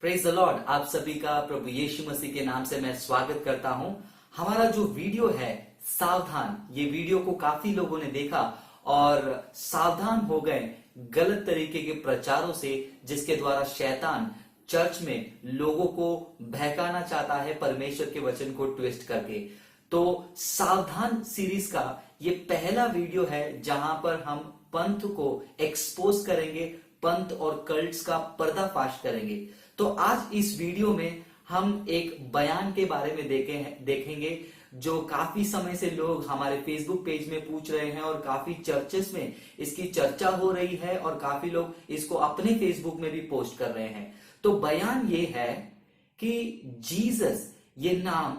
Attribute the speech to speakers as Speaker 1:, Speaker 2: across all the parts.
Speaker 1: Praise the Lord. आप सभी का प्रभु यीशु मसीह के नाम से मैं स्वागत करता हूं। हमारा जो वीडियो है सावधान, ये वीडियो को काफी लोगों ने देखा और सावधान हो गए गलत तरीके के प्रचारों से, जिसके द्वारा शैतान चर्च में लोगों को बहकाना चाहता है परमेश्वर के वचन को ट्विस्ट करके। तो सावधान सीरीज का ये पहला वीडियो है जहां पर हम पंथ को एक्सपोज करेंगे, पंथ और कल्ट्स का पर्दाफाश करेंगे। तो आज इस वीडियो में हम एक बयान के बारे में देखेंगे जो काफी समय से लोग हमारे फेसबुक पेज में पूछ रहे हैं और काफी चर्चेस में इसकी चर्चा हो रही है और काफी लोग इसको अपने फेसबुक में भी पोस्ट कर रहे हैं। तो बयान ये है कि जीसस ये नाम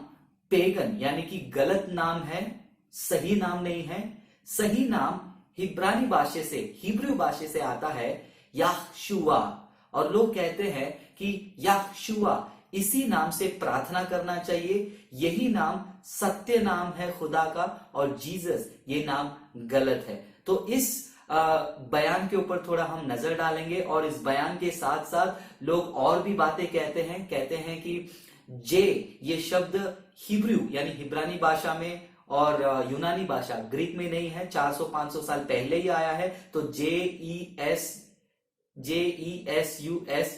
Speaker 1: पेगन यानी कि गलत नाम है, सही नाम नहीं है। सही नाम हिब्रानी भाषा से, हिब्रू भाषा से आता है याशुआ, और लोग कहते हैं कि याशुआ इसी नाम से प्रार्थना करना चाहिए, यही नाम सत्य नाम है खुदा का, और जीसस ये नाम गलत है। तो इस बयान के ऊपर थोड़ा हम नजर डालेंगे और इस बयान के साथ साथ लोग और भी बातें कहते हैं कि जे ये शब्द हिब्रू यानी हिब्रानी भाषा में और यूनानी भाषा ग्रीक में नहीं है, 400-500 साल पहले ही आया है। तो JESUS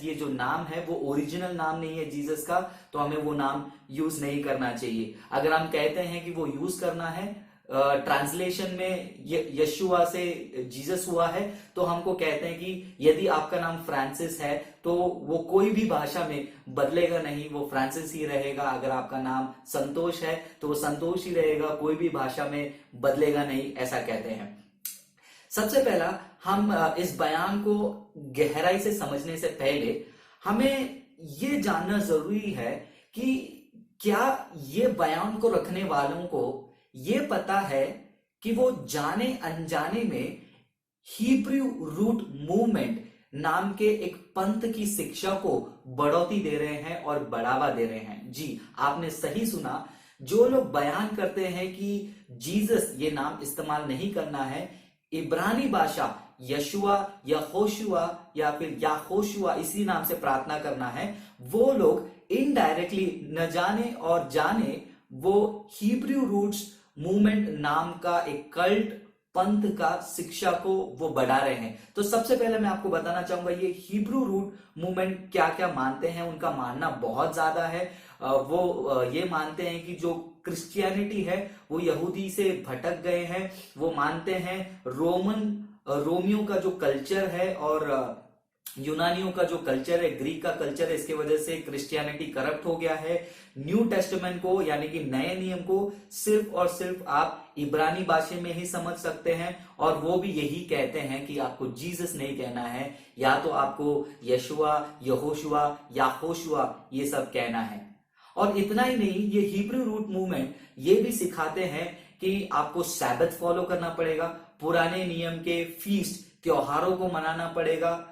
Speaker 1: ये जो नाम है वो ओरिजिनल नाम नहीं है जीसस का, तो हमें वो नाम यूज नहीं करना चाहिए। अगर हम कहते हैं कि वो यूज करना है, ट्रांसलेशन में यशुआ से जीसस हुआ है, तो हमको कहते हैं कि यदि आपका नाम फ्रांसिस है तो वो कोई भी भाषा में बदलेगा नहीं, वो फ्रांसिस ही रहेगा। अगर आपका नाम संतोष है तो वो संतोष ही रहेगा, कोई भी भाषा में बदलेगा नहीं, ऐसा कहते हैं। सबसे पहला हम इस बयान को गहराई से समझने से पहले हमें ये जानना जरूरी है कि क्या ये बयान को रखने वालों को ये पता है कि वो जाने अनजाने में हिब्रू रूट मूवमेंट नाम के एक पंथ की शिक्षा को बढ़ोतरी दे रहे हैं और बढ़ावा दे रहे हैं। जी, आपने सही सुना। जो लोग बयान करते हैं कि जीसस ये नाम इस्तेमाल नहीं करना है, इब्रानी भाषा यशुआ या होशुआ या फिर याहोशुआ इसी नाम से प्रार्थना करना है, वो लोग इनडायरेक्टली न जाने और जाने वो हिब्रू रूट्स मूवमेंट नाम का एक कल्ट पंथ का शिक्षा को वो बढ़ा रहे हैं। तो सबसे पहले मैं आपको बताना चाहूंगा ये हिब्रू रूट मूवमेंट क्या क्या मानते हैं। उनका मानना बहुत ज्यादा है। वो ये मानते हैं कि जो क्रिश्चियनिटी है वो यहूदी से भटक गए हैं। वो मानते हैं रोमियो का जो कल्चर है और यूनानियों का जो कल्चर है, ग्रीक का कल्चर है, इसके वजह से क्रिश्चियनिटी करप्ट हो गया है। न्यू टेस्टामेंट को यानी कि नए नियम को सिर्फ और सिर्फ आप इब्रानी भाषा में ही समझ सकते हैं, और वो भी यही कहते हैं कि आपको जीसस नहीं कहना है, या तो आपको यशुआ, यहोशुआ, याहोशुआ ये सब कहना है। और इतना ही नहीं, ये हिब्रू रूट मूवमेंट ये भी सिखाते हैं कि आपको सैबत फॉलो करना पड़ेगा, पुराने नियम के फीस्ट त्योहारों को मनाना पड़ेगा।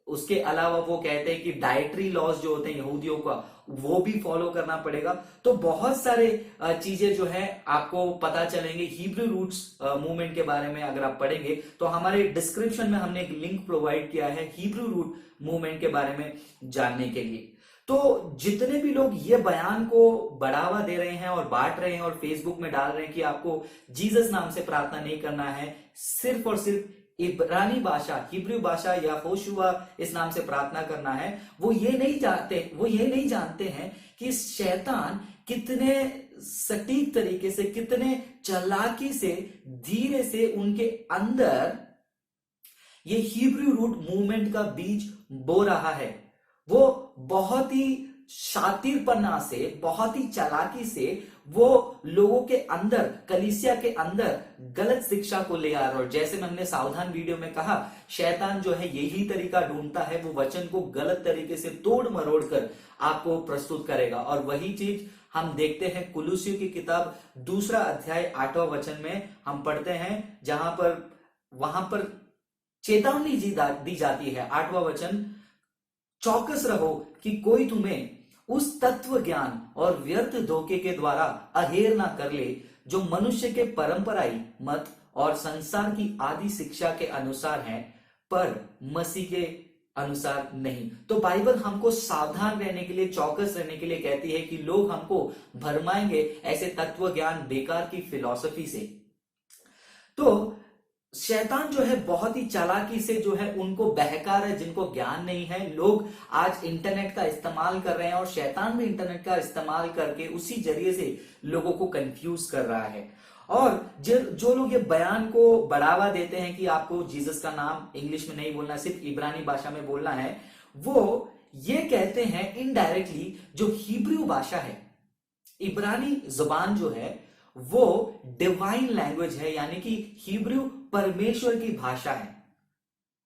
Speaker 1: उसके अलावा वो कहते हैं कि डाइटरी लॉज जो होते हैं यहूदियों का वो भी फॉलो करना पड़ेगा। तो बहुत सारे चीजें जो है आपको पता चलेंगे हिब्रू रूट्स मूवमेंट के बारे में। अगर आप पढ़ेंगे तो हमारे डिस्क्रिप्शन में हमने एक लिंक प्रोवाइड किया है हिब्रू रूट मूवमेंट के बारे में जानने के लिए। तो जितने भी लोग ये बयान को बढ़ावा दे रहे हैं और बांट रहे हैं और फेसबुक में डाल रहे हैं कि आपको जीसस नाम से प्रार्थना नहीं करना है, सिर्फ और सिर्फ इब्रानी भाषा, हिब्रू भाषा या होशुआ इस नाम से प्रार्थना करना है, वो ये नहीं जानते हैं कि शैतान कितने सटीक तरीके से, कितने चालाकी से, धीरे से उनके अंदर ये हिब्रू रूट मूवमेंट का बीज बो रहा है। वो बहुत ही शातिरपना से, बहुत ही चालाकी से वो लोगों के अंदर, कलीसिया के अंदर गलत शिक्षा को ले आ रहा है। और जैसे हमने सावधान वीडियो में कहा, शैतान जो है यही तरीका ढूंढता है, वो वचन को गलत तरीके से तोड़ मरोड़ कर आपको प्रस्तुत करेगा। और वही चीज हम देखते हैं कुलुसियों की किताब 2 अध्याय 8वां वचन में हम पढ़ते हैं, जहां पर वहां पर चेतावनी दी जाती है। 8वां वचन, चौकस रहो कि कोई तुम्हें उस तत्व ज्ञान और व्यर्थ धोखे के द्वारा अहेर ना कर ले जो मनुष्य के परंपराई मत और संसार की आदि शिक्षा के अनुसार है, पर मसीह के अनुसार नहीं। तो बाइबल हमको सावधान रहने के लिए, चौकस रहने के लिए कहती है कि लोग हमको भरमाएंगे ऐसे तत्व ज्ञान, बेकार की फिलॉसफी से। तो शैतान जो है बहुत ही चालाकी से जो है उनको बहका रहा है, जिनको ज्ञान नहीं है। लोग आज इंटरनेट का इस्तेमाल कर रहे हैं और शैतान भी इंटरनेट का इस्तेमाल करके उसी जरिए से लोगों को कंफ्यूज कर रहा है। और जो लोग ये बयान को बढ़ावा देते हैं कि आपको जीसस का नाम इंग्लिश में नहीं बोलना, सिर्फ इब्रानी भाषा में बोलना है, वो ये कहते हैं इनडायरेक्टली जो हिब्रू भाषा है, इब्रानी जुबान जो है वो डिवाइन लैंग्वेज है, यानी कि हिब्रू परमेश्वर की भाषा है।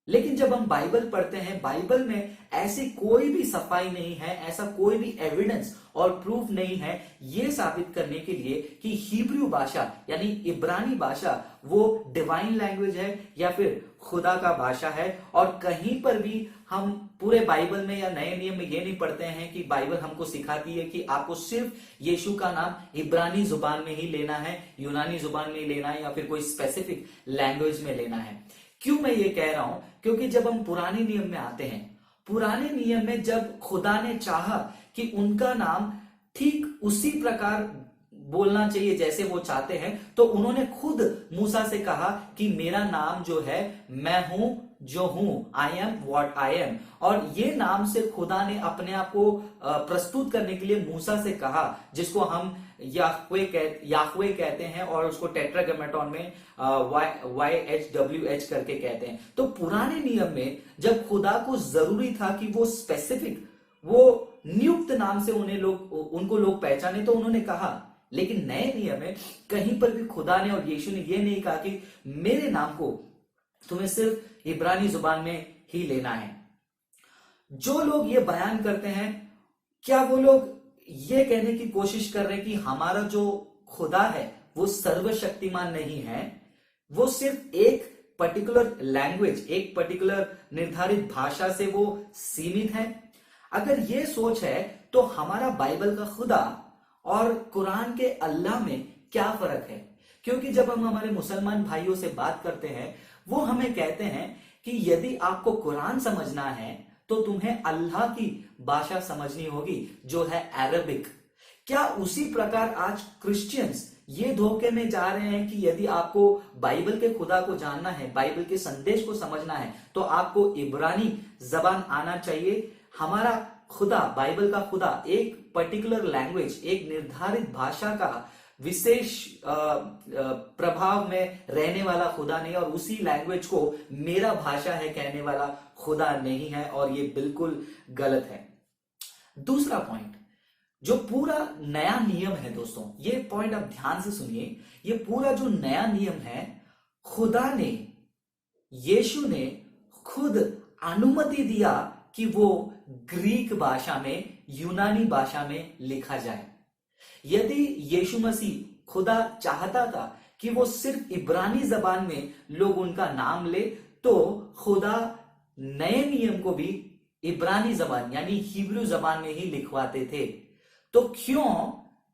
Speaker 1: लेकिन जब हम बाइबल पढ़ते हैं, बाइबल में ऐसी कोई भी सफाई नहीं है, ऐसा कोई भी एविडेंस और प्रूफ नहीं है यह साबित करने के लिए कि हिब्रू भाषा यानी इब्रानी भाषा वो डिवाइन लैंग्वेज है या फिर खुदा का भाषा है। और कहीं पर भी हम पूरे बाइबल में या नए नियम में ये नहीं पढ़ते हैं कि बाइबल हमको सिखाती है कि आपको सिर्फ यीशु का नाम इब्रानी जुबान में ही लेना है, यूनानी जुबान में लेना है या फिर कोई स्पेसिफिक लैंग्वेज में लेना है। क्यों मैं ये कह रहा हूं? क्योंकि जब हम पुराने नियम में आते हैं, पुराने नियम में जब खुदा ने चाहा कि उनका नाम ठीक उसी प्रकार बोलना चाहिए जैसे वो चाहते हैं, तो उन्होंने खुद मूसा से कहा कि मेरा नाम जो है मैं हूं जो हूं, I am what I am. और ये नाम से खुदा ने अपने आप को प्रस्तुत करने के लिए मूसा से कहा, जिसको हम याह्वे कहते हैं और उसको टेट्राग्रामेटोन में YHWH करके कहते हैं। तो पुराने नियम में जब खुदा को जरूरी था कि वो स्पेसिफिक, वो नियुक्त नाम से उनको लोग पहचाने, तो उन्होंने कहा। लेकिन नए नियम में कहीं पर भी खुदा ने और यीशु ने ये नहीं कहा कि मेरे नाम को तुम्हें सिर्फ इब्रानी जुबान में ही लेना है। जो लोग ये बयान करते हैं, क्या वो लोग ये कहने की कोशिश कर रहे हैं कि हमारा जो खुदा है वो सर्वशक्तिमान नहीं है, वो सिर्फ एक पर्टिकुलर लैंग्वेज, एक पर्टिकुलर निर्धारित भाषा से वो सीमित है? अगर ये सोच है तो हमारा बाइबल का खुदा और कुरान के अल्लाह में क्या फर्क है? क्योंकि जब हम हमारे मुसलमान भाइयों से बात करते हैं, वो हमें कहते हैं कि यदि आपको कुरान समझना है तो तुम्हें अल्लाह की भाषा समझनी होगी जो है अरबिक। क्या उसी प्रकार आज क्रिश्चियंस ये धोखे में जा रहे हैं कि यदि आपको बाइबल के खुदा को जानना है, बाइबल के संदेश को समझना है, तो आपको इब्रानी जबान आना चाहिए? हमारा खुदा, बाइबल का खुदा एक पर्टिकुलर लैंग्वेज, एक निर्धारित भाषा का विशेष प्रभाव में रहने वाला खुदा नहीं, और उसी लैंग्वेज को मेरा भाषा है कहने वाला खुदा नहीं है, और ये बिल्कुल गलत है। दूसरा पॉइंट, जो पूरा नया नियम है दोस्तों, ये पॉइंट आप ध्यान से सुनिए। ये पूरा जो नया नियम है, खुदा ने, यीशु ने खुद अनुमति दिया कि वो ग्रीक भाषा में, यूनानी भाषा में लिखा जाए। यदि यीशु मसीह खुदा चाहता था कि वो सिर्फ इब्रानी जबान में लोग उनका नाम ले, तो खुदा नए नियम को भी इब्रानी जबान यानी हिब्रू जबान में ही लिखवाते थे। तो क्यों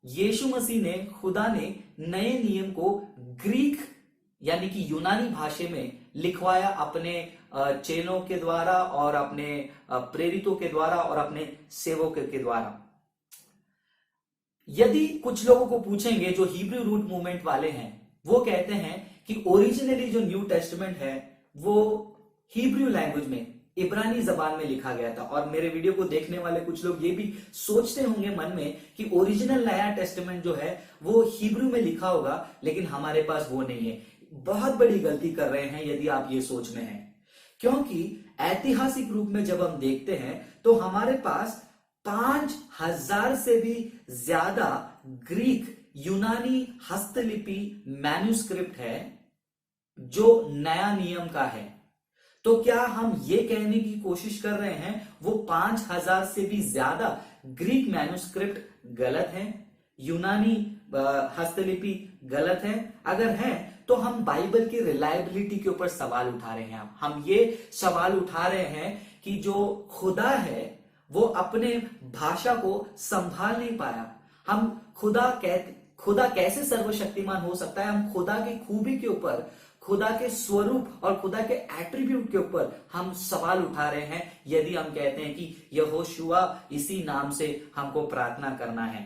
Speaker 1: यीशु मसीह ने, खुदा ने नए नियम को ग्रीक यानी कि यूनानी भाषा में लिखवाया अपने चेलों के द्वारा और अपने प्रेरितों के द्वारा और अपने सेवकों के द्वारा? यदि कुछ लोगों को पूछेंगे जो हिब्रू रूट मूवमेंट वाले हैं, वो कहते हैं कि ओरिजिनली जो न्यू टेस्टामेंट है वो हिब्रू लैंग्वेज में, इब्रानी जबान में लिखा गया था। और मेरे वीडियो को देखने वाले कुछ लोग ये भी सोचते होंगे मन में कि ओरिजिनल नया टेस्टामेंट जो है वो हिब्रू में लिखा होगा, लेकिन हमारे पास वो नहीं है। बहुत बड़ी गलती कर रहे हैं यदि आप ये सोच में हैं, क्योंकि ऐतिहासिक रूप में जब हम देखते हैं तो हमारे पास 5000 से भी ज्यादा ग्रीक यूनानी हस्तलिपि मैन्युस्क्रिप्ट है जो नया नियम का है। तो क्या हम ये कहने की कोशिश कर रहे हैं वो 5000 से भी ज्यादा ग्रीक मैन्युस्क्रिप्ट गलत है, यूनानी हस्तलिपि गलत है? अगर है तो हम बाइबल की रिलायबिलिटी के ऊपर सवाल उठा रहे हैं। हम ये सवाल उठा रहे हैं कि जो खुदा है वो अपने भाषा को संभाल नहीं पाया। हम खुदा कैसे सर्वशक्तिमान हो सकता है? हम खुदा की खूबी के ऊपर खुदा के स्वरूप और खुदा के एट्रीब्यूट के ऊपर हम सवाल उठा रहे हैं यदि हम कहते हैं कि यहोशुआ इसी नाम से हमको प्रार्थना करना है।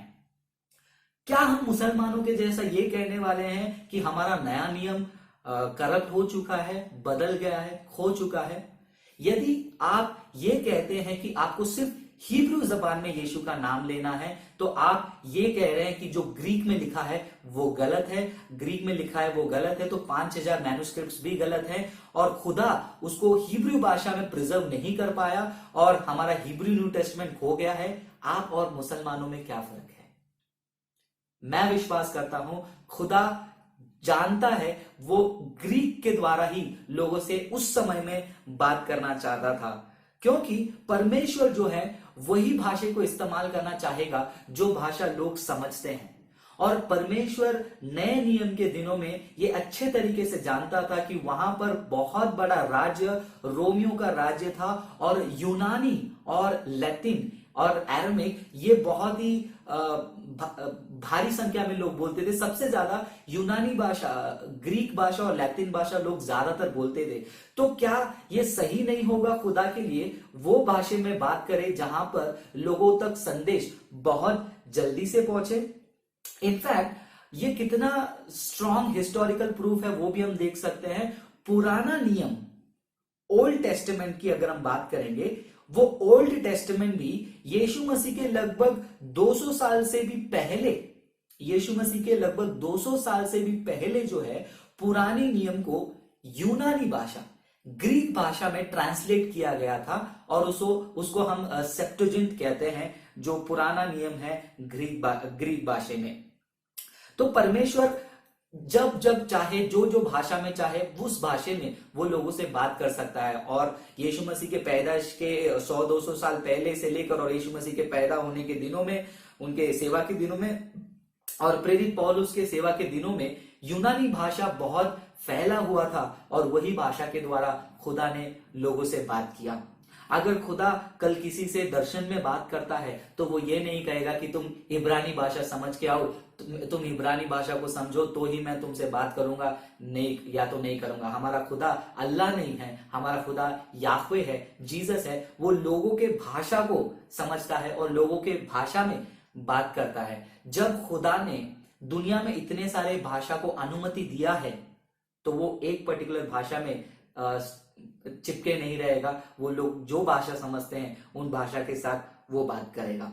Speaker 1: क्या हम मुसलमानों के जैसा ये कहने वाले हैं कि हमारा नया नियम करप्ट हो चुका है, बदल गया है, खो चुका है? यदि आप ये कहते हैं कि आपको सिर्फ हिब्रू जबान में यीशु का नाम लेना है, तो आप ये कह रहे हैं कि जो ग्रीक में लिखा है वो गलत है, ग्रीक में लिखा है वो गलत है, तो 5000 मैन्युस्क्रिप्ट्स भी गलत है और खुदा उसको हिब्रू भाषा में प्रिजर्व नहीं कर पाया और हमारा हिब्रू न्यू टेस्टमेंट खो गया है। आप और मुसलमानों में क्या फर्क है? मैं विश्वास करता हूं खुदा जानता है, वो ग्रीक के द्वारा ही लोगों से उस समय में बात करना चाहता था, क्योंकि परमेश्वर जो है वही भाषा को इस्तेमाल करना चाहेगा जो भाषा लोग समझते हैं। और परमेश्वर नए नियम के दिनों में ये अच्छे तरीके से जानता था कि वहां पर बहुत बड़ा राज्य रोमियो का राज्य था और यूनानी और लैटिन और एरामिक ये बहुत ही भारी संख्या में लोग बोलते थे। सबसे ज्यादा यूनानी भाषा, ग्रीक भाषा और लैटिन भाषा लोग ज्यादातर बोलते थे। तो क्या ये सही नहीं होगा खुदा के लिए वो भाषा में बात करे जहां पर लोगों तक संदेश बहुत जल्दी से पहुंचे? इनफैक्ट ये कितना स्ट्रॉन्ग हिस्टोरिकल प्रूफ है वो भी हम देख सकते हैं। पुराना नियम, ओल्ड टेस्टामेंट की अगर हम बात करेंगे, वो ओल्ड टेस्टामेंट भी यीशु मसीह के लगभग 200 साल से भी पहले, यीशु मसीह के लगभग 200 साल से भी पहले जो है पुराने नियम को यूनानी भाषा, ग्रीक भाषा में ट्रांसलेट किया गया था और उसको हम सेप्टुजिंट कहते हैं, जो पुराना नियम है ग्रीक भाषा में। तो परमेश्वर जब जब चाहे, जो जो भाषा में चाहे, उस भाषा में वो लोगों से बात कर सकता है। और यीशु मसीह के पैदाइश के 100-200 साल पहले से लेकर और यीशु मसीह के पैदा होने के दिनों में, उनके सेवा के दिनों में और प्रेरित पौलुस के सेवा के दिनों में यूनानी भाषा बहुत फैला हुआ था और वही भाषा के द्वारा खुदा ने लोगों से बात किया। अगर खुदा कल किसी से दर्शन में बात करता है तो वो ये नहीं कहेगा कि तुम इब्रानी भाषा समझ के आओ, तुम इब्रानी भाषा को समझो तो ही मैं तुमसे बात करूंगा, नहीं या तो नहीं करूंगा। हमारा खुदा अल्लाह नहीं है, हमारा खुदा याहवे है, जीसस है। वो लोगों के भाषा को समझता है और लोगों के भाषा में बात करता है। जब खुदा ने दुनिया में इतने सारे भाषा को अनुमति दिया है तो वो एक पर्टिकुलर भाषा में चिपके नहीं रहेगा। वो लोग जो भाषा समझते हैं उन भाषा के साथ वो बात करेगा।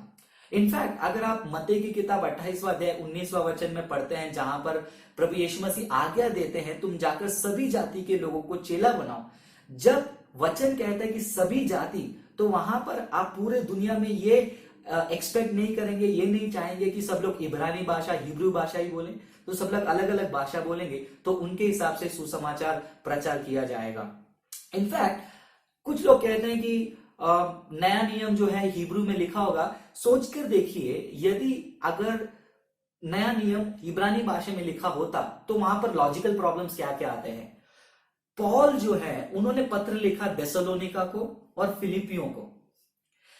Speaker 1: इनफैक्ट अगर आप मत्ती की किताब 28वां अध्याय 19वां वचन में पढ़ते हैं, जहां पर प्रभु यीशु मसीह आज्ञा देते हैं तुम जाकर सभी जाति के लोगों को चेला बनाओ। जब वचन कहता है कि सभी जाति, तो वहां पर आप पूरे दुनिया में ये एक्सपेक्ट नहीं करेंगे, ये नहीं चाहेंगे कि सब लोग इब्रानी भाषा, हिब्रू भाषा ही बोलें। तो सब लोग अलग अलग भाषा बोलेंगे तो उनके हिसाब से सुसमाचार प्रचार किया जाएगा। इनफैक्ट कुछ लोग कहते हैं कि नया नियम जो है हिब्रू में लिखा होगा। सोचकर देखिए, यदि अगर नया नियम इब्रानी भाषा में लिखा होता तो वहां पर लॉजिकल प्रॉब्लम्स क्या क्या आते हैं। पॉल जो है उन्होंने पत्र लिखा थेसलोनिका को और फिलिपियों को।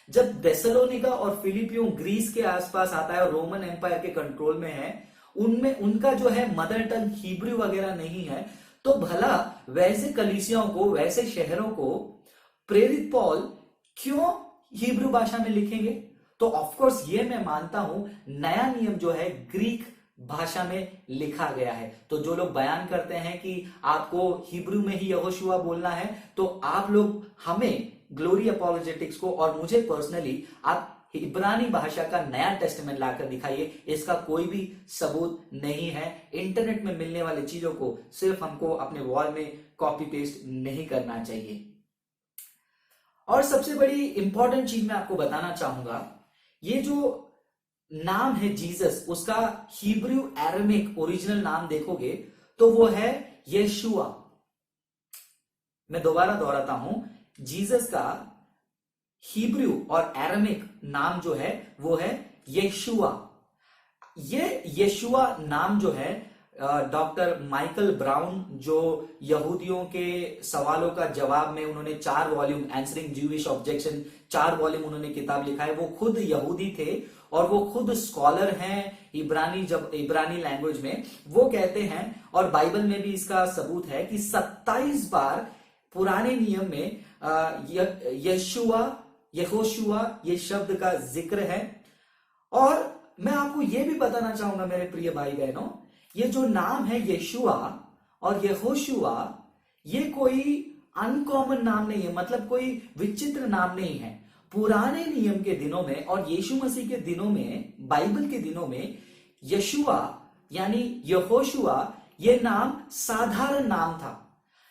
Speaker 1: जब थेसलोनिका और फिलिपियों ग्रीस के आसपास आता है और रोमन एम्पायर के कंट्रोल में है, उनमें उनका जो है मदर टंग हिब्रू वगैरह नहीं है, तो भला वैसे कलीसियाओं को, वैसे शहरों को प्रेरित पॉल क्यों हिब्रू भाषा में लिखेंगे? तो ऑफ कोर्स ये मैं मानता हूं नया नियम जो है ग्रीक भाषा में लिखा गया है। तो जो लोग बयान करते हैं कि आपको हिब्रू में ही यहोशुआ बोलना है, तो आप लोग हमें ग्लोरी अपॉलोजेटिक्स को और मुझे पर्सनली आप इब्रानी भाषा का नया टेस्टामेंट लाकर दिखाइए। इसका कोई भी सबूत नहीं है। इंटरनेट में मिलने वाली चीजों को सिर्फ हमको अपने वॉल में कॉपी पेस्ट नहीं करना चाहिए। और सबसे बड़ी इंपॉर्टेंट चीज मैं आपको बताना चाहूंगा, ये जो नाम है जीसस, उसका हिब्रू एरामिक ओरिजिनल नाम देखोगे तो वो है यशुआ। मैं दोबारा दोहराता हूं, जीसस का हिब्रू और एरामिक नाम जो है वो है यशुआ। ये यशुआ नाम जो है डॉक्टर माइकल ब्राउन, जो यहूदियों के सवालों का जवाब में उन्होंने 4 volume answering Jewish objection 4 volume उन्होंने किताब लिखा है। वो खुद यहूदी थे और वो खुद स्कॉलर हैं इब्रानी लैंग्वेज में। वो कहते हैं, और बाइबल में भी इसका सबूत है, कि 27 बार पुराने नियम में यहोशुआ ये शब्द का जिक्र है। और मैं आपको ये भी बताना चाहूंगा मेरे प्रिय भाई बहनों, ये जो नाम है यशुआ और यहोशुआ, ये कोई अनकॉमन नाम नहीं है, मतलब कोई विचित्र नाम नहीं है। पुराने नियम के दिनों में और यीशु मसीह के दिनों में, बाइबल के दिनों में, यशुआ यानी यहोशुआ ये नाम साधारण नाम था।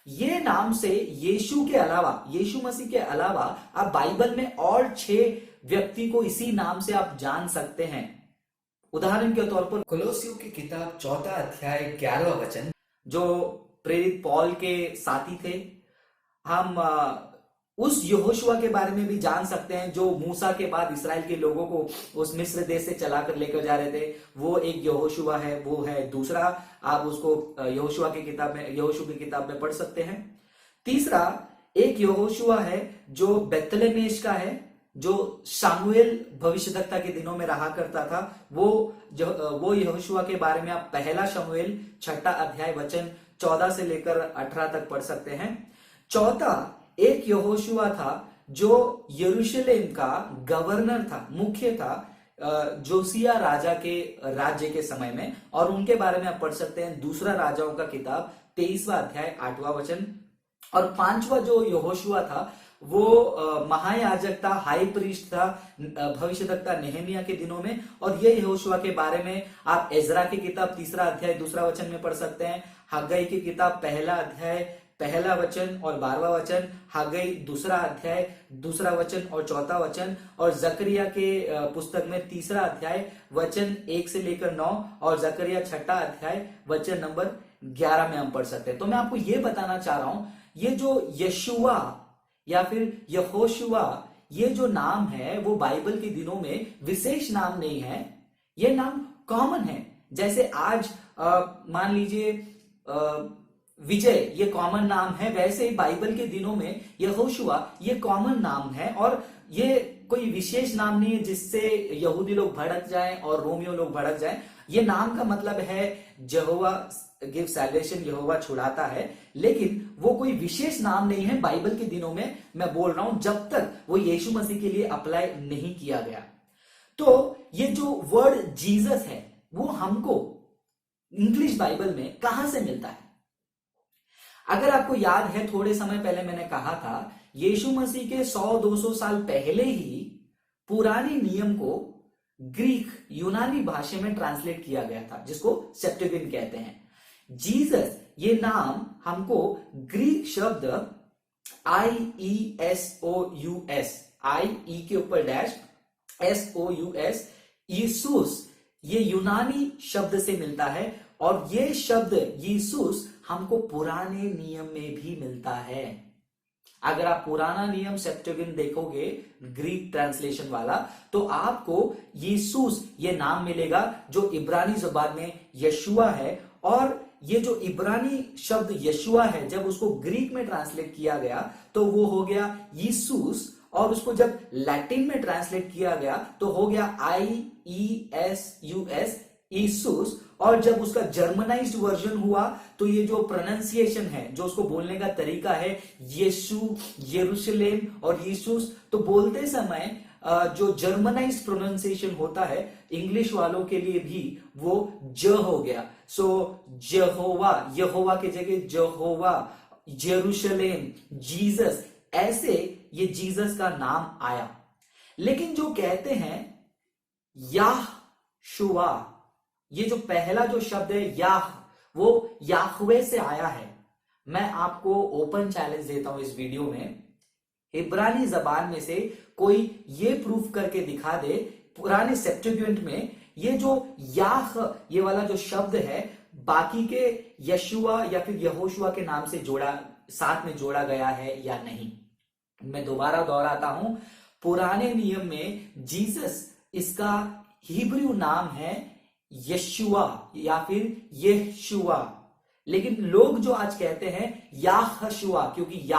Speaker 1: ये नाम से यीशु के अलावा, यीशु मसीह के अलावा आप बाइबल में और 6 व्यक्ति को इसी नाम से आप जान सकते हैं। उदाहरण के तौर पर कोलोसियों की किताब 4 अध्याय 11 वचन, जो प्रेरित पॉल के साथी थे, हम उस यहोशुआ के बारे में भी जान सकते हैं जो मूसा के बाद इस्राएल के लोगों को उस मिस्र देश से चलाकर लेकर जा रहे थे। वो एक यहोशुआ है, वो है दूसरा। आप उसको यहोशुआ की किताब में पढ़ सकते हैं। तीसरा एक यहोशुआ है जो बेतलेमेश का है, जो शामुएल भविष्यद्वक्ता के दिनों में रहा करता था। वो यहोशुआ के बारे में आप पहला शमूएल 6 अध्याय वचन 14 से लेकर 18 तक पढ़ सकते हैं। चौथा एक यहोशुआ था जो यरूशलेम का गवर्नर था, मुख्य था जोसिया राजा के राज्य के समय में, और उनके बारे में आप पढ़ सकते हैं दूसरा राजाओं का किताब 23वां अध्याय 8वां वचन। और 5वां जो यहोशुआ था वो महायाजक था, हाई प्रीस्ट था भविष्यद्वक्ता नेहमिया के दिनों में। और ये यहोशुआ के बारे में आप एजरा की किताब 3 अध्याय 2 वचन में पढ़ सकते हैं, हग्गई की किताब 1 अध्याय 1 वचन और 12वां वचन, हग्गई 2 अध्याय 2 वचन और 4 वचन, और जकरिया के पुस्तक में 3 अध्याय वचन 1 से लेकर 9, और जकरिया 6 अध्याय वचन नंबर 11 में हम पढ़ सकते हैं। तो मैं आपको ये बताना चाह रहा हूं, ये जो यशुआ या फिर यहोशुआ ये जो नाम है वो बाइबल के दिनों में विशेष नाम नहीं है, ये नाम कॉमन है। जैसे आज मान लीजिए विजय ये कॉमन नाम है, वैसे ही बाइबल के दिनों में यहोशुआ ये कॉमन नाम है, और ये कोई विशेष नाम नहीं है जिससे यहूदी लोग भड़क जाएं और रोमियो लोग भड़क जाएं। ये नाम का मतलब है यहोवा गिव सैल्वेशन, यहोवा छुड़ाता है, लेकिन वो कोई विशेष नाम नहीं है बाइबल के दिनों में। मैं बोल रहा हूं जब तक वो यीशु मसीह के लिए अप्लाई नहीं किया गया। तो ये जो वर्ड जीसस है वो हमको इंग्लिश बाइबल में कहां से मिलता है? अगर आपको याद है, थोड़े समय पहले मैंने कहा था यीशु मसीह के 100-200 साल पहले ही पुराने नियम को ग्रीक यूनानी भाषा में ट्रांसलेट किया गया था, जिसको सेप्टुअगिंट कहते हैं। जीसस ये नाम हमको ग्रीक शब्द IESOUS, I के ऊपर डैश SOUS, यीशुस, ये यूनानी शब्द से मिलता है। और ये शब्द यीशुस हमको पुराने नियम में भी मिलता है। अगर आप पुराना नियम सेप्टुअगिंट देखोगे ग्रीक ट्रांसलेशन वाला, तो आपको यीशुस ये नाम मिलेगा जो इब्रानी जुबान में यशुआ है। और ये जो इब्रानी शब्द यशुआ है, जब उसको ग्रीक में ट्रांसलेट किया गया तो वो हो गया यीशुस, और उसको जब लैटिन में ट्रांसलेट किया गया तो हो गया IESUS, यीशुस। और जब उसका जर्मनाइज्ड वर्जन हुआ तो ये जो प्रोनाउंसिएशन है, जो उसको बोलने का तरीका है, यीशु, यरूशलेम और यीशुस, तो बोलते समय जो जर्मनाइज्ड प्रोनाउंसिएशन होता है इंग्लिश वालों के लिए भी वो ज हो गया। सो यहोवा, यहोवा की जगह यहोवा, यरूशलेम, जीसस, ऐसे ये जीसस का नाम आया। लेकिन जो कहते हैं याहशुआ, ये जो पहला जो शब्द है याह, वो याहवे से आया है। मैं आपको ओपन चैलेंज देता हूं इस वीडियो में, इब्रानी जबान में से कोई ये प्रूफ करके दिखा दे पुराने सेप्टुअगिंट में ये जो याह ये वाला जो शब्द है बाकी के यशुआ या फिर यहोशुआ के नाम से साथ में जोड़ा गया है या नहीं। मैं दोबारा दोहराता हूं, पुराने नियम में जीसस इसका हिब्रू नाम है यशुआ या फिर यहोशुआ, लेकिन लोग जो आज कहते हैं याहशुआ, क्योंकि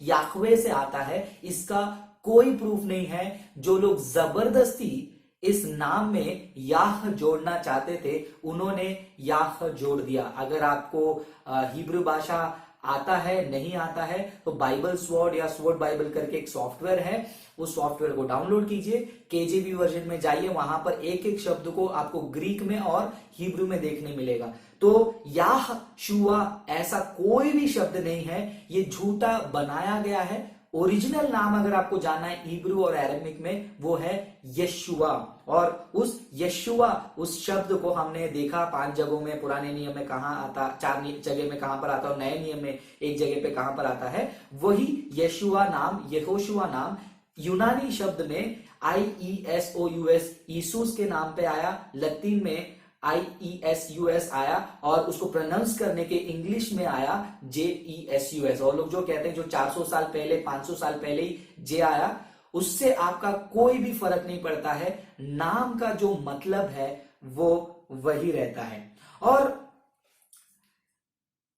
Speaker 1: याहवे से आता है, इसका कोई प्रूफ नहीं है। जो लोग जबरदस्ती इस नाम में याह जोड़ना चाहते थे उन्होंने याह जोड़ दिया। अगर आपको हिब्रू भाषा आता है नहीं आता है तो बाइबल स्वॉर्ड या स्वॉर्ड बाइबल करके एक सॉफ्टवेयर है, उस सॉफ्टवेयर को डाउनलोड कीजिए, केजेवी वर्जन में जाइए, वहां पर एक एक शब्द को आपको ग्रीक में और हिब्रू में देखने मिलेगा। तो याह शुआ ऐसा कोई भी शब्द नहीं है, ये झूठा बनाया गया है। ओरिजिनल नाम अगर आपको जानना है हिब्रू और अरेमिक में वो है यशुआ, और उस यशुआ उस शब्द को हमने देखा 5 जगहों में, पुराने नियम में कहां आता, 4 जगह में कहां पर आता और नए नियम में एक जगह पे कहां पर आता है। वही यशुआ नाम, यहोशुआ नाम यूनानी शब्द में IESOUS ईसूस के नाम पे आया, लतीन में IESUS आया और उसको प्रोनाउंस करने के इंग्लिश में आया JESUS। और लोग जो कहते हैं जो 400 साल पहले 500 साल पहले ही जे आया, उससे आपका कोई भी फर्क नहीं पड़ता है, नाम का जो मतलब है वो वही रहता है। और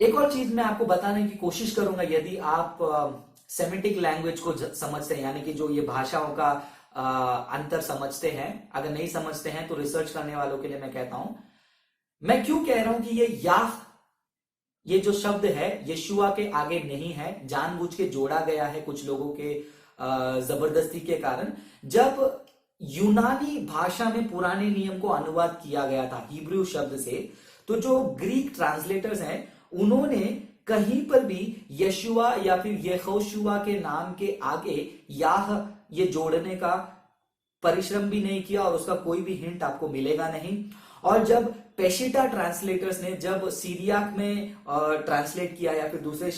Speaker 1: एक और चीज मैं आपको बताने की कोशिश करूंगा, यदि आप सेमेटिक लैंग्वेज को समझते हैं, यानी कि जो ये भाषाओं का अंतर समझते हैं, अगर नहीं समझते हैं तो रिसर्च करने वालों के लिए मैं कहता हूं, मैं क्यों कह रहा हूं कि ये जो शब्द है यशुआ के आगे नहीं है, जानबूझ के जोड़ा गया है कुछ लोगों के जबरदस्ती के कारण। जब यूनानी भाषा में पुराने नियम को अनुवाद किया गया था हिब्रू शब्द से, तो जो ग्रीक ट्रांसलेटर्स हैं उन्होंने कहीं पर भी यशुआ या फिर यहोशुआ के नाम के आगे याह ये जोड़ने का परिश्रम भी नहीं किया और उसका कोई भी हिंट आपको मिलेगा नहीं। और जब पेशिटा ट्रांसलेटर्स ने जब सीरियाक में ट्रांसलेट किया या फिर दूसरे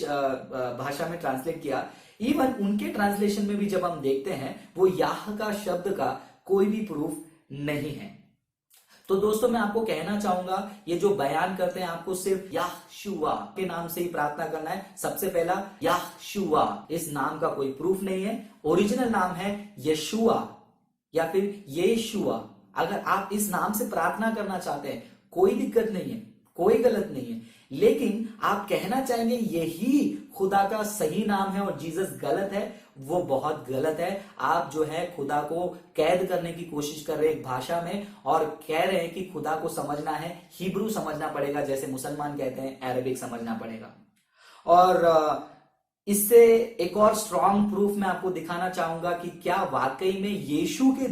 Speaker 1: भाषा में ट्रांसलेट किया, इवन उनके ट्रांसलेशन में भी जब हम देखते हैं वो याह का शब्द का कोई भी प्रूफ नहीं है। तो दोस्तों मैं आपको कहना चाहूंगा, ये जो बयान करते हैं आपको सिर्फ याशुआ के नाम से ही प्रार्थना करना है। सबसे पहला याशुआ, इस नाम का कोई प्रूफ नहीं है, ओरिजिनल नाम है यशुआ या फिर येशुआ। अगर आप इस नाम से प्रार्थना करना चाहते हैं कोई दिक्कत नहीं है, कोई गलत नहीं है, लेकिन आप कहना चाहेंगे यही खुदा का सही नाम है और जीसस गलत है, वो बहुत गलत है। आप जो है खुदा को कैद करने की कोशिश कर रहे हैं एक भाषा में और कह रहे हैं कि खुदा को समझना है, हिब्रू समझना पड़ेगा, जैसे मुसलमान कहते हैं अरबिक समझना पड़ेगा। और इससे एक और स्ट्रॉन्ग प्रूफ मैं आपको दिखाना चाहूंगा कि क्या वाकई में यीशु के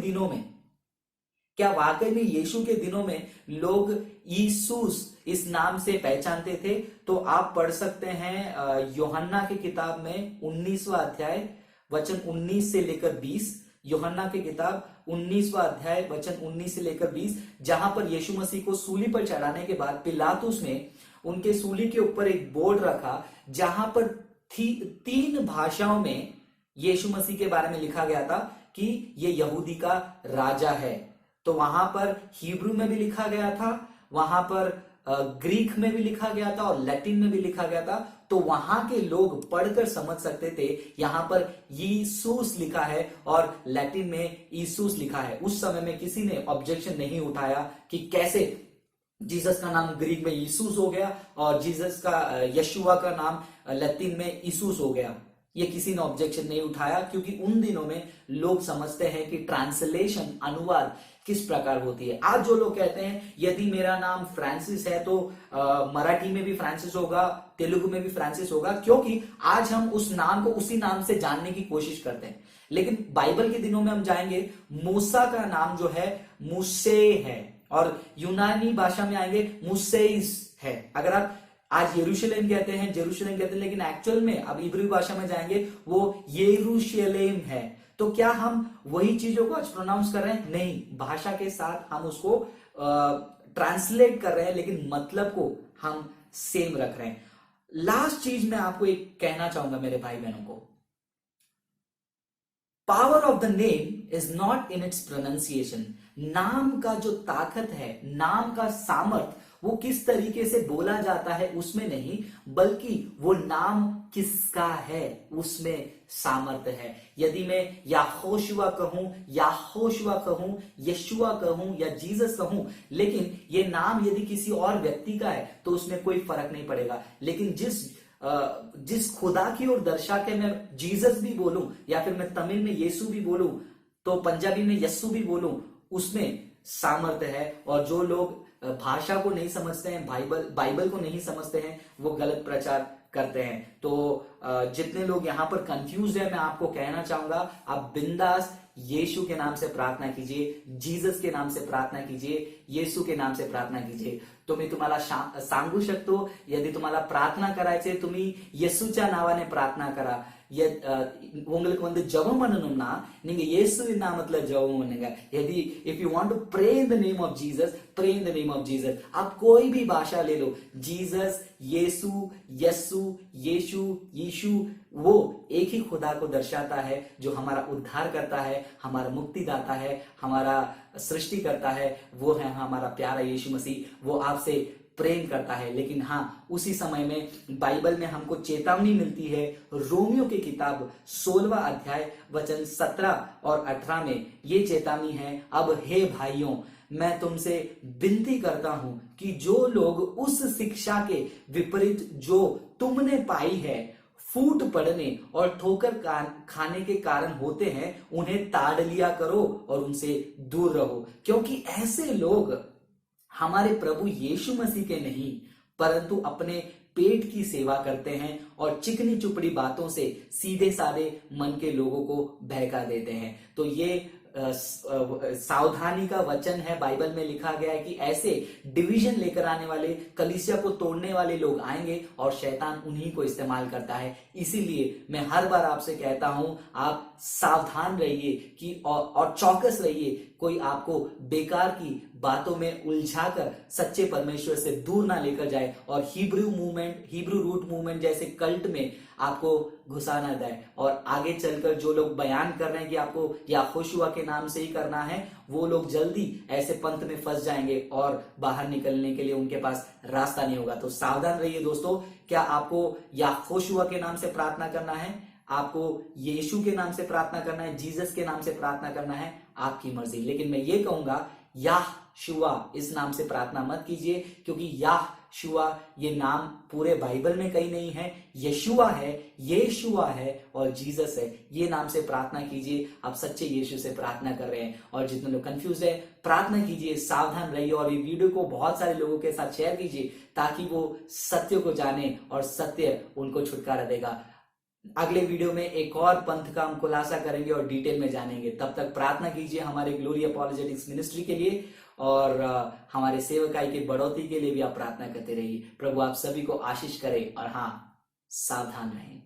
Speaker 1: दिनों में लोग यीशुस इस नाम से पहचानते थे। तो आप पढ़ सकते हैं यूहन्ना की किताब में 19वां अध्याय वचन 19 से लेकर 20, यूहन्ना की किताब 19वां अध्याय वचन 19 से लेकर 20, जहां पर यीशु मसीह को सूली पर चढ़ाने के बाद पिलातुस ने उनके सूली के ऊपर एक बोर्ड रखा जहां पर 3 भाषाओं में यीशु मसीह के बारे में लिखा गया था कि ये यहूदी का राजा है। तो वहां पर हिब्रू में भी लिखा गया था, वहां पर ग्रीक में भी लिखा गया था और लैटिन में भी लिखा गया था। तो वहां के लोग पढ़कर समझ सकते थे यहां पर यीशुस लिखा है और लैटिन में यीशुस लिखा है। उस समय में किसी ने ऑब्जेक्शन नहीं उठाया कि कैसे जीसस का नाम ग्रीक में यीशुस हो गया और जीसस का यशुआ का नाम लैटिन में यीशुस हो गया। ये किसी ने ऑब्जेक्शन नहीं उठाया, क्योंकि उन दिनों में लोग समझते हैं कि ट्रांसलेशन, अनुवाद किस प्रकार होती है। आज जो लोग कहते हैं यदि मेरा नाम फ्रांसिस है तो मराठी में भी फ्रांसिस होगा, तेलुगु में भी फ्रांसिस होगा, क्योंकि आज हम उस नाम को उसी नाम से जानने की कोशिश करते हैं। लेकिन बाइबल के दिनों में हम जाएंगे, मूसा का नाम जो है मूसे है और यूनानी भाषा में आएंगे मूसेइस है। अगर आप आज यरूशलेम कहते हैं, जेरूशलेम कहते हैं, लेकिन एक्चुअल में अब इब्री भाषा में जाएंगे वो यरूशलेम है। तो क्या हम वही चीजों को आज प्रोनाउंस कर रहे हैं? नहीं, भाषा के साथ हम उसको ट्रांसलेट कर रहे हैं, लेकिन मतलब को हम सेम रख रहे हैं। लास्ट चीज मैं आपको एक कहना चाहूंगा मेरे भाई बहनों को, power of the name is not in its pronunciation. नाम का जो ताकत है, नाम का सामर्थ, वो किस तरीके से बोला जाता है उसमें नहीं, बल्कि वो नाम किसका है उसमें सामर्थ्य है। यदि मैं याहोशुआ कहूं, याहोशुआ कहूं, यशुआ कहूं या जीसस कहूं, लेकिन ये नाम यदि किसी और व्यक्ति का है तो उसमें कोई फर्क नहीं पड़ेगा। लेकिन जिस जिस खुदा की ओर दर्शा के मैं जीसस भी बोलूं या फिर मैं तमिल में यीशु भी बोलूं तो पंजाबी में यस्सु भी बोलूं, उसमें सामर्थ्य है। और जो लोग भाषा को नहीं समझते हैं, बाइबल को नहीं समझते हैं, वो गलत प्रचार करते हैं। तो जितने लोग यहाँ पर कंफ्यूज है, मैं आपको कहना चाहूंगा आप बिंदास यीशु के नाम से प्रार्थना कीजिए, जीसस के नाम से प्रार्थना कीजिए, यीशु के नाम से प्रार्थना कीजिए। तुम्ही तुम्हाला सांगू शकतो, यदि तुम्हाला प्रार्थना करायचे तुम्ही येसूच्या नावाने प्रार्थना करा. உங்களுக்கு வந்து ஜெபம் பண்ணணும்னா நீங்க இயேசுவின் நாமத்துல ஜெபம் பண்ணுங்க. यदि if you want to pray in the name of Jesus, pray in the name of Jesus. आप कोई भी भाषा ले लो, जीसस, यीशु, यस्सु, यीशु, यीशु, वो एक ही खुदा को दर्शाता है जो हमारा उद्धार करता है, हमारा मुक्तिदाता है, हमारा सृष्टि करता है, वो है हमारा प्यारा यीशु मसीह। वो आपसे प्रेम करता है। लेकिन हाँ, उसी समय में बाइबल में हमको चेतावनी मिलती है। रोमियो की किताब 16वां अध्याय वचन 17 और 18 में ये चेतावनी है, अब हे भाइयों, मैं तुमसे विनती करता हूं कि जो लोग उस शिक्षा के विपरीत जो तुमने पाई है, फूट पड़ने और ठोकर खाने के कारण होते हैं, उन्हें ताड़ लिया करो और उनसे दूर रहो, क्योंकि ऐसे लोग हमारे प्रभु यीशु मसीह के नहीं परंतु अपने पेट की सेवा करते हैं और चिकनी चुपड़ी बातों से सीधे साधे मन के लोगों को बहका देते हैं। तो ये सावधानी का वचन है। बाइबल में लिखा गया है कि ऐसे डिवीजन लेकर आने वाले, कलीसिया को तोड़ने वाले लोग आएंगे और शैतान उन्हीं को इस्तेमाल करता है। इसीलिए मैं हर बार आपसे कहता हूं, आप सावधान रहिए कि और चौकस रहिए, कोई आपको बेकार की बातों में उलझाकर सच्चे परमेश्वर से दूर ना लेकर जाए और हिब्रू रूट मूवमेंट जैसे कल्ट में आपको घुसा ना जाए। और आगे चलकर जो लोग बयान कर रहे हैं कि आपको यहोशुआ के नाम से ही करना है, वो लोग जल्दी ऐसे पंथ में फंस जाएंगे और बाहर निकलने के लिए उनके पास रास्ता नहीं होगा। तो सावधान रहिए दोस्तों। क्या आपको यहोशुआ के नाम से प्रार्थना करना है, आपको यीशु के नाम से प्रार्थना करना है, जीसस के नाम से प्रार्थना करना है, आपकी मर्जी। लेकिन मैं ये कहूंगा, यहोशुआ इस नाम से प्रार्थना मत कीजिए, क्योंकि यहोशुआ ये नाम पूरे बाइबल में कहीं नहीं है। यशुआ है, येशुआ है और जीसस है। ये नाम से प्रार्थना कीजिए। आप सच्चे यीशु से प्रार्थना कर रहे हैं। और जितने लोग कंफ्यूज है, प्रार्थना कीजिए, सावधान रहिए और ये वीडियो को बहुत सारे लोगों के साथ शेयर कीजिए ताकि वो सत्य को जाने और सत्य उनको छुटकारा देगा। अगले वीडियो में एक और पंथ का हम खुलासा करेंगे और डिटेल में जानेंगे। तब तक प्रार्थना कीजिए हमारे ग्लोरी अपॉलोजेटिक्स मिनिस्ट्री के लिए और हमारे सेवकाई की बढ़ोतरी के लिए भी आप प्रार्थना करते रहिए। प्रभु आप सभी को आशीष करे और हाँ, सावधान रहें।